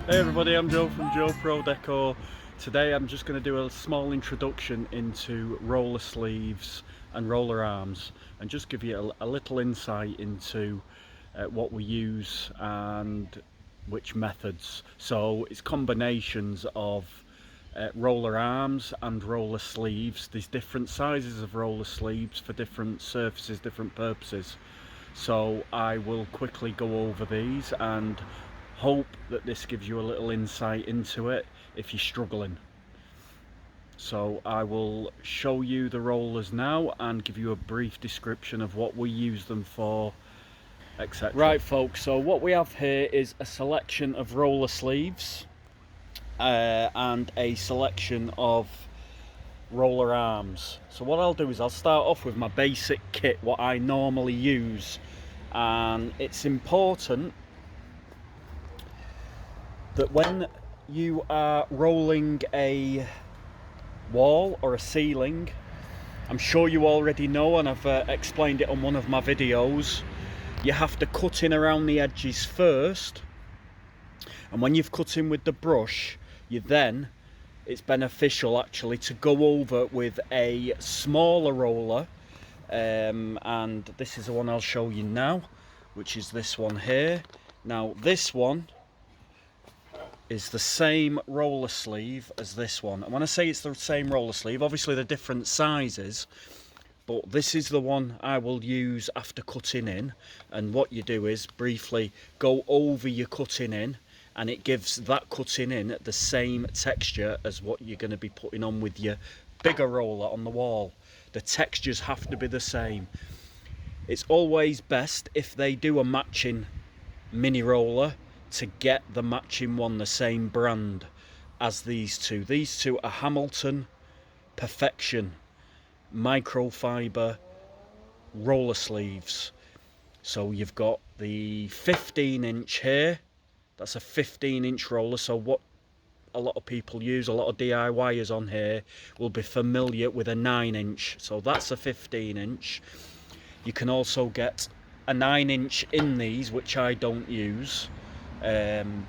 Hey everybody, I'm Joe from Joe Pro Decor. Today I'm just going to do a small introduction into roller sleeves and roller arms and just give you a little insight into what we use and which methods. So it's combinations of roller arms and roller sleeves. There's different sizes of roller sleeves for different surfaces, different purposes. So I will quickly go over these and hope that this gives you a little insight into it if you're struggling. So I will show you the rollers now and give you a brief description of what we use them for, etc. Right folks, so what we have here is a selection of roller sleeves and a selection of roller arms. So what I'll do is I'll start off with my basic kit, what I normally use, and it's important that when you are rolling a wall or a ceiling, I'm sure you already know, and I've explained it on one of my videos, you have to cut in around the edges first, and when you've cut in with the brush, it's beneficial actually to go over with a smaller roller, and this is the one I'll show you now, which is this one here. Now this one is the same roller sleeve as this one, and when I say it's the same roller sleeve, obviously they're different sizes, but this is the one I will use after cutting in. And what you do is briefly go over your cutting in, and it gives that cutting in the same texture as what you're going to be putting on with your bigger roller on the wall. The textures have to be the same. It's always best if they do a matching mini roller to get the matching one, the same brand as these two. These two are Hamilton Perfection microfiber roller sleeves. So you've got the 15-inch here, that's a 15-inch roller. So what a lot of people use, a lot of DIYers on here will be familiar with a 9-inch. So that's a 15-inch. You can also get a 9-inch in these, which I don't use, and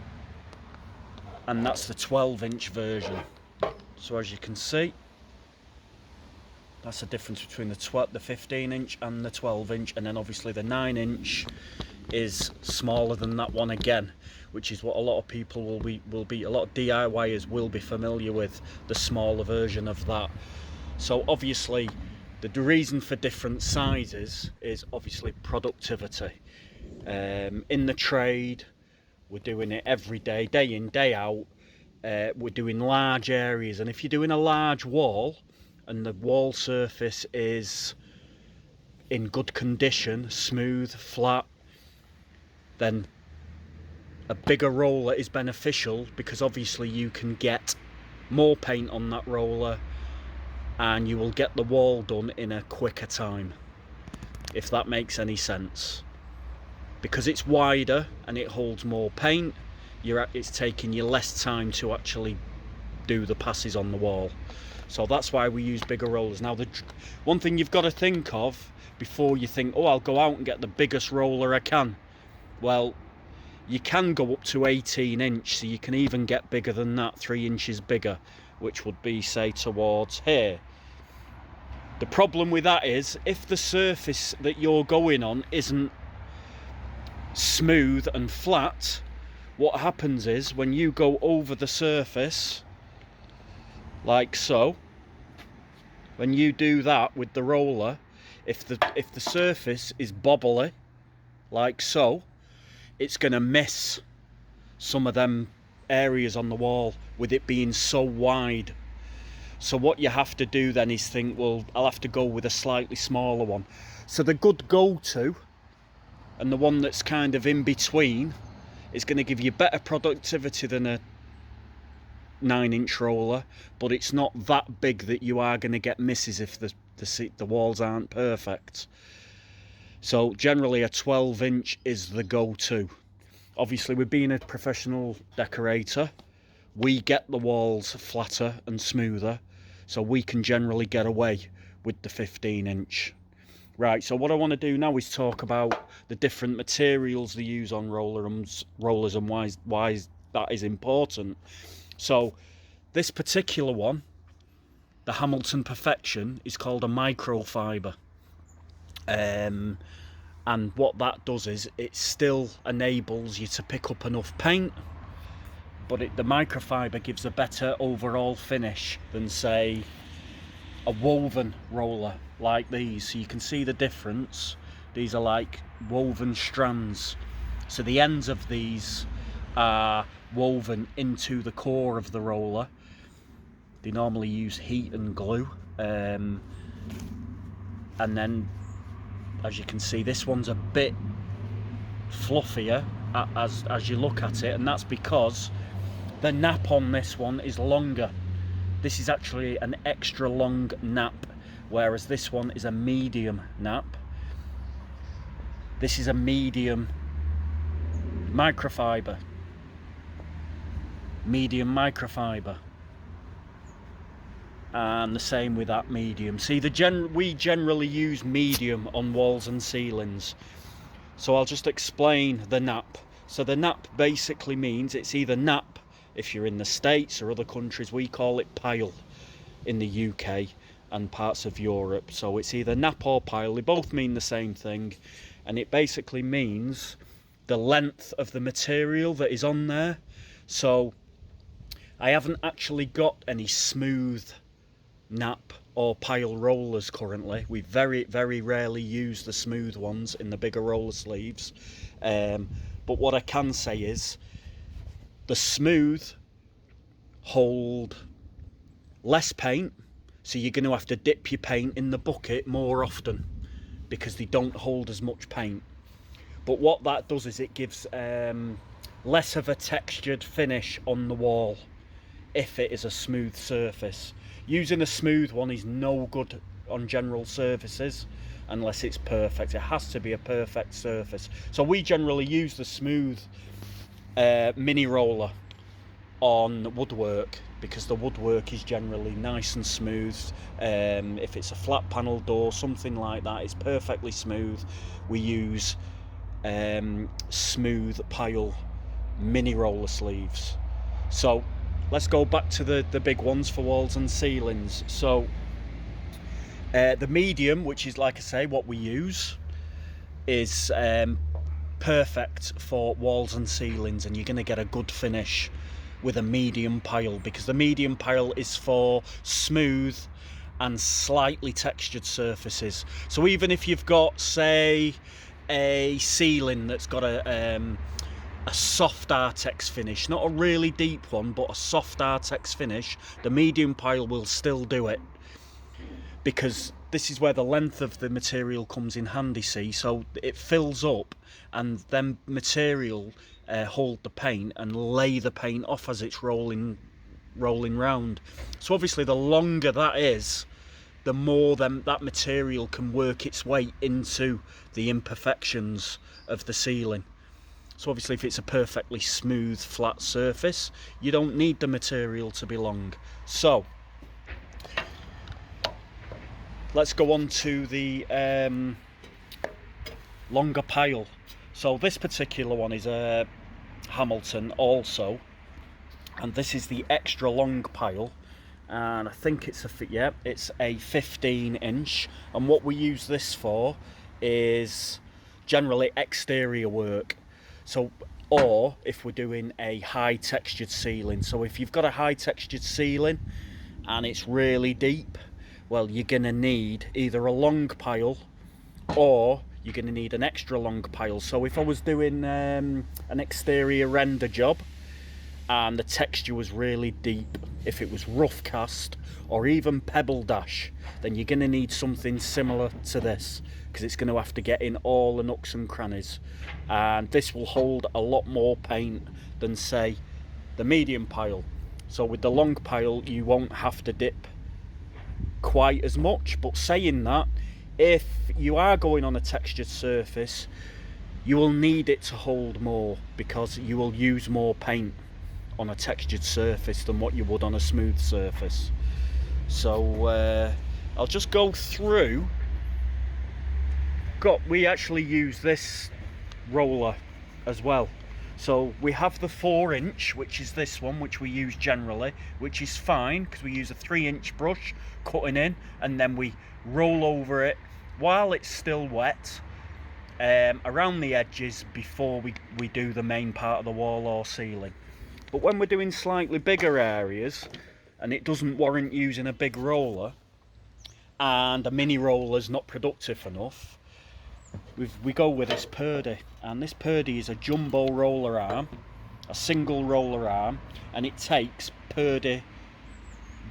that's the 12-inch version. So as you can see, that's the difference between the 15-inch and the 12-inch, and then obviously the 9-inch is smaller than that one again, which is what a lot of people a lot of DIYers will be familiar with, the smaller version of that. So obviously the reason for different sizes is obviously productivity. In the trade, we're doing it every day, day in, day out. We're doing large areas, and if you're doing a large wall and the wall surface is in good condition, smooth, flat, then a bigger roller is beneficial, because obviously you can get more paint on that roller and you will get the wall done in a quicker time, if that makes any sense. Because it's wider and it holds more paint, it's taking you less time to actually do the passes on the wall. So that's why we use bigger rollers. Now, the one thing you've got to think of before you think, oh, I'll go out and get the biggest roller I can. Well, you can go up to 18-inch, so you can even get bigger than that, 3 inches bigger, which would be, say, towards here. The problem with that is, if the surface that you're going on isn't smooth and flat, what happens is when you go over the surface, like so, when you do that with the roller, if the surface is bobbly, like so, it's going to miss some of them areas on the wall with it being so wide. So what you have to do then is think, well, I'll have to go with a slightly smaller one. So the good go-to, and the one that's kind of in between, is going to give you better productivity than a 9-inch roller, but it's not that big that you are going to get misses if the walls aren't perfect. So generally a 12-inch is the go-to. Obviously, with being a professional decorator, we get the walls flatter and smoother, so we can generally get away with the 15-inch. Right, so what I want to do now is talk about the different materials they use on rollers and why that is important. So this particular one, the Hamilton Perfection, is called a microfiber. And what that does is it still enables you to pick up enough paint, but the microfiber gives a better overall finish than, say, a woven roller like these. So you can see the difference. These are like woven strands. So the ends of these are woven into the core of the roller. They normally use heat and glue. And then, as you can see, this one's a bit fluffier as you look at it, and that's because the nap on this one is longer. This is actually an extra long nap, whereas this one is a medium nap. This is a medium microfiber. Medium microfiber. And the same with that medium. See, we generally use medium on walls and ceilings. So I'll just explain the nap. So the nap basically means it's either nap if you're in the States, or other countries we call it pile in the UK and parts of Europe. So it's either nap or pile. They both mean the same thing, and it basically means the length of the material that is on there. So I haven't actually got any smooth nap or pile rollers currently. We very, very rarely use the smooth ones in the bigger roller sleeves. But what I can say is the smooth hold less paint, so you're going to have to dip your paint in the bucket more often because they don't hold as much paint. But what that does is it gives less of a textured finish on the wall if it is a smooth surface. Using a smooth one is no good on general surfaces unless it's perfect. It has to be a perfect surface. So we generally use the smooth mini roller on woodwork because the woodwork is generally nice and smooth. If it's a flat panel door, something like that, it's perfectly smooth. We use smooth pile mini roller sleeves. So let's go back to the big ones for walls and ceilings. So the medium, which is, like I say, what we use, is perfect for walls and ceilings, and you're going to get a good finish with a medium pile, because the medium pile is for smooth and slightly textured surfaces. So even if you've got, say, a ceiling that's got a soft Artex finish, not a really deep one, but a soft Artex finish, the medium pile will still do it, because this is where the length of the material comes in handy, see. So it fills up, and then material hold the paint and lay the paint off as it's rolling round. So obviously the longer that is, the more that material can work its way into the imperfections of the ceiling. So obviously if it's a perfectly smooth flat surface, you don't need the material to be long. So let's go on to the longer pile. So this particular one is a Hamilton also, and this is the extra long pile, and I think it's a 15 inch, and what we use this for is generally exterior work. So, or if we're doing a high textured ceiling. So if you've got a high textured ceiling and it's really deep, well, you're going to need either a long pile or you're going to need an extra long pile. So if I was doing an exterior render job and the texture was really deep, if it was rough cast or even pebble dash, then you're going to need something similar to this, because it's going to have to get in all the nooks and crannies, and this will hold a lot more paint than, say, the medium pile. So with the long pile you won't have to dip quite as much. But saying that, if you are going on a textured surface, you will need it to hold more, because you will use more paint on a textured surface than what you would on a smooth surface. So I'll just go through. We actually use this roller as well. So we have the 4-inch, which is this one, which we use generally, which is fine because we use a 3-inch brush cutting in, and then we roll over it while it's still wet around the edges before we do the main part of the wall or ceiling. But when we're doing slightly bigger areas and it doesn't warrant using a big roller and a mini roller's not productive enough, we go with this Purdy, and this Purdy is a jumbo roller arm, a single roller arm, and it takes Purdy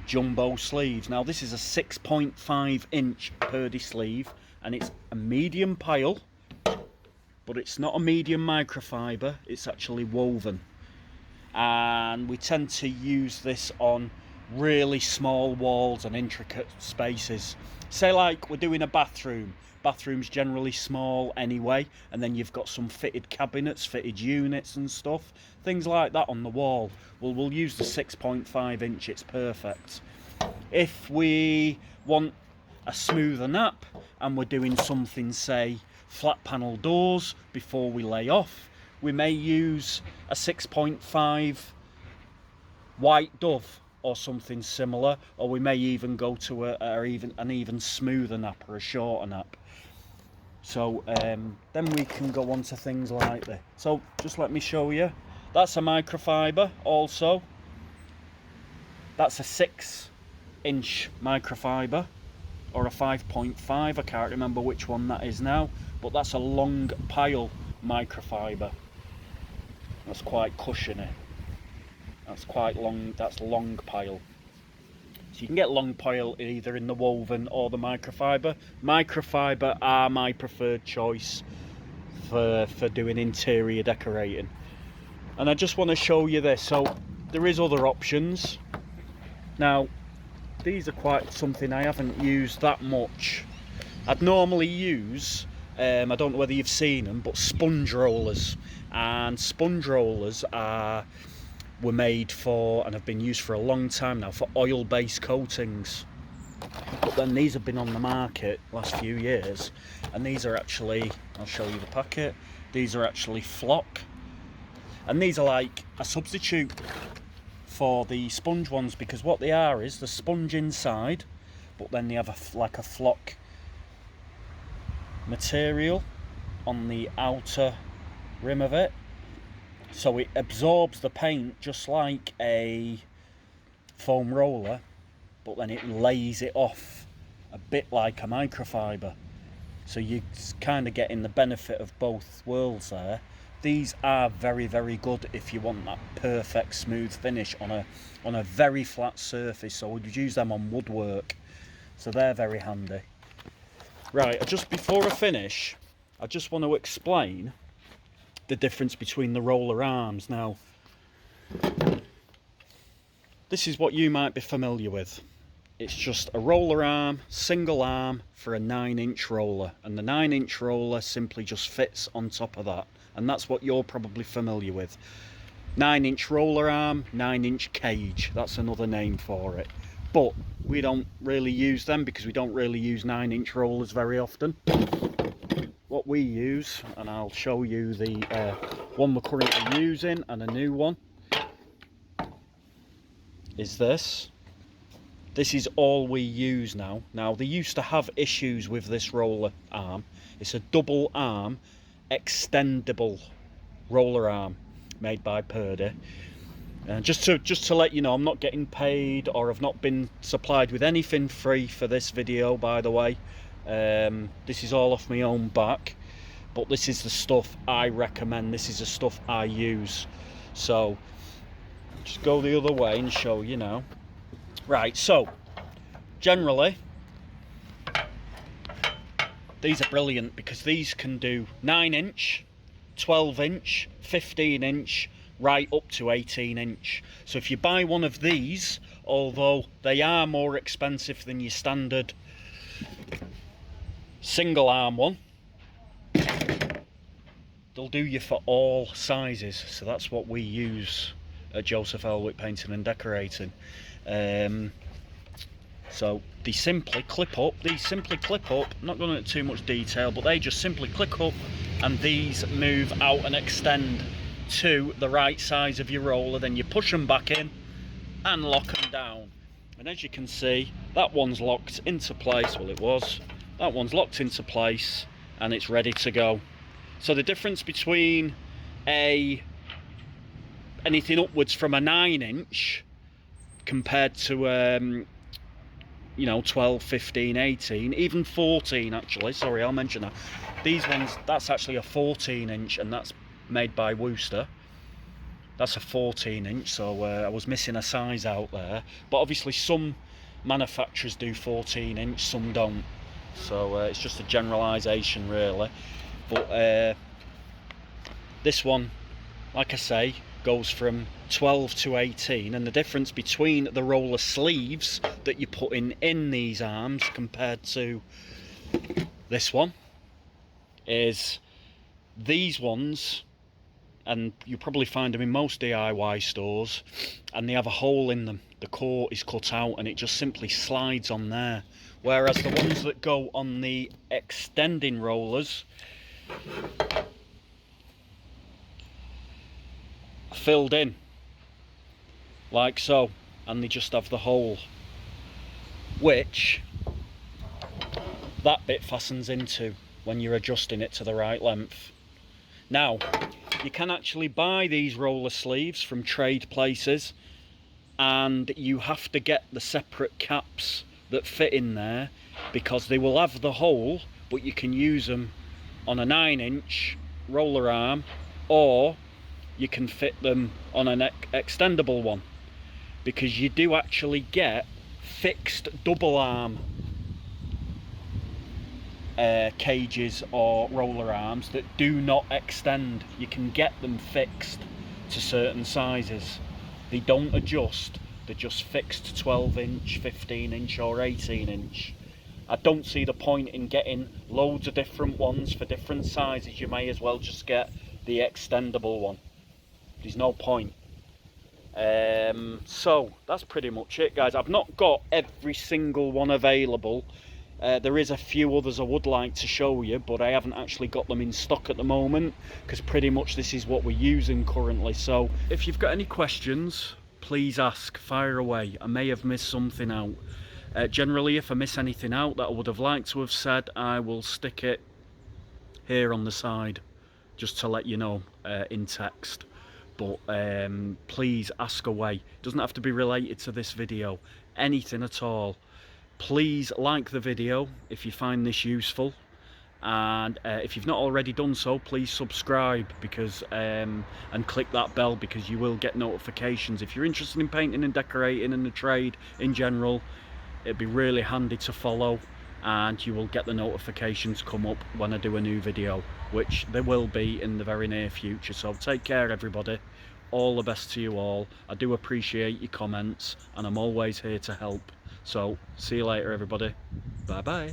jumbo sleeves. Now this is a 6.5-inch Purdy sleeve, and it's a medium pile, but it's not a medium microfiber, it's actually woven. And we tend to use this on really small walls and intricate spaces. Say like we're doing a bathroom. Bathroom's generally small anyway, and then you've got some fitted cabinets, fitted units and stuff, things like that on the wall. Well, we'll use the 6.5-inch, it's perfect. If we want a smoother nap and we're doing something, say flat panel doors before we lay off, we may use a 6.5 white dove or something similar, or we may even go to an even smoother nap or a shorter nap. So then we can go on to things like this. So just let me show you. That's a microfiber also. That's a 6-inch microfiber, or a 5.5, I can't remember which one that is now, but that's a long pile microfiber. That's quite cushiony. That's quite long, that's long pile. So you can get long pile either in the woven or the microfiber. Microfiber are my preferred choice for doing interior decorating. And I just want to show you this. So there is other options. Now these are quite something I haven't used that much. I'd normally use, I don't know whether you've seen them, but sponge rollers. And sponge rollers were made for, and have been used for a long time now, for oil-based coatings. But then these have been on the market last few years, and these are actually, I'll show you the packet, these are actually flock, and these are like a substitute for the sponge ones, because what they are is the sponge inside, but then they have like a flock material on the outer rim of it, so it absorbs the paint just like a foam roller, but then it lays it off a bit like a microfiber, so you're kind of getting the benefit of both worlds there. These are very, very good if you want that perfect smooth finish on a very flat surface, so we'd use them on woodwork, so they're very handy. Right, just before I finish, I just want to explain the difference between the roller arms. Now, this is what you might be familiar with. It's just a roller arm, single arm for a 9-inch roller, and the 9-inch roller simply just fits on top of that, and that's what you're probably familiar with. 9-inch roller arm, 9-inch cage, that's another name for it. But we don't really use them because we don't really use 9-inch rollers very often. What we use, and I'll show you the one we're currently using and a new one, is this. This is all we use now. Now, they used to have issues with this roller arm. It's a double arm, extendable roller arm made by Purdy. Just to let you know, I'm not getting paid, or I've not been supplied with anything free for this video, by the way. This is all off my own back, but this is the stuff I recommend. This is the stuff I use. So just go the other way and show you now. Right, so generally these are brilliant because these can do 9-inch, 12-inch, 15-inch, right up to 18-inch. So if you buy one of these, although they are more expensive than your standard single arm one, they'll do you for all sizes. So that's what we use at Joseph Elwick Painting and Decorating. So they simply clip up, not going into too much detail, but they just simply click up, and these move out and extend to the right size of your roller, then you push them back in and lock them down. And as you can see, that one's locked into place. Well, it was. That one's locked into place and it's ready to go. So the difference between anything upwards from a 9-inch compared to you know, 12, 15, 18, even 14 actually, sorry, I'll mention that. These ones, that's actually a 14-inch, and that's made by Wooster. That's a 14-inch, so I was missing a size out there. But obviously some manufacturers do 14-inch, some don't. So it's just a generalisation really. But this one, like I say, goes from 12 to 18, and the difference between the roller sleeves that you put in these arms compared to this one is these ones, and you probably find them in most DIY stores, and they have a hole in them. The core is cut out and it just simply slides on there, whereas the ones that go on the extending rollers are filled in like so, and they just have the hole, which that bit fastens into when you're adjusting it to the right length. Now, you can actually buy these roller sleeves from trade places, and you have to get the separate caps that fit in there, because they will have the hole, but you can use them on a 9-inch roller arm, or you can fit them on an extendable one, because you do actually get fixed double arm cages or roller arms that do not extend. You can get them fixed to certain sizes. They don't adjust, they're just fixed to 12-inch, 15-inch or 18-inch. I don't see the point in getting loads of different ones for different sizes. You may as well just get the extendable one. There's no point. So that's pretty much it, guys. I've not got every single one available. There is a few others I would like to show you, but I haven't actually got them in stock at the moment, because pretty much this is what we're using currently. So if you've got any questions, please ask, fire away. I may have missed something out. Generally, if I miss anything out that I would have liked to have said, I will stick it here on the side just to let you know in text. But please ask away. It doesn't have to be related to this video, anything at all. Please like the video if you find this useful, and if you've not already done so, please subscribe, because and click that bell, because you will get notifications. If you're interested in painting and decorating and the trade in general, it'd be really handy to follow, and you will get the notifications come up when I do a new video, which there will be in the very near future. So take care, everybody. All the best to you all. I do appreciate your comments, and I'm always here to help. So see you later, everybody. Bye bye.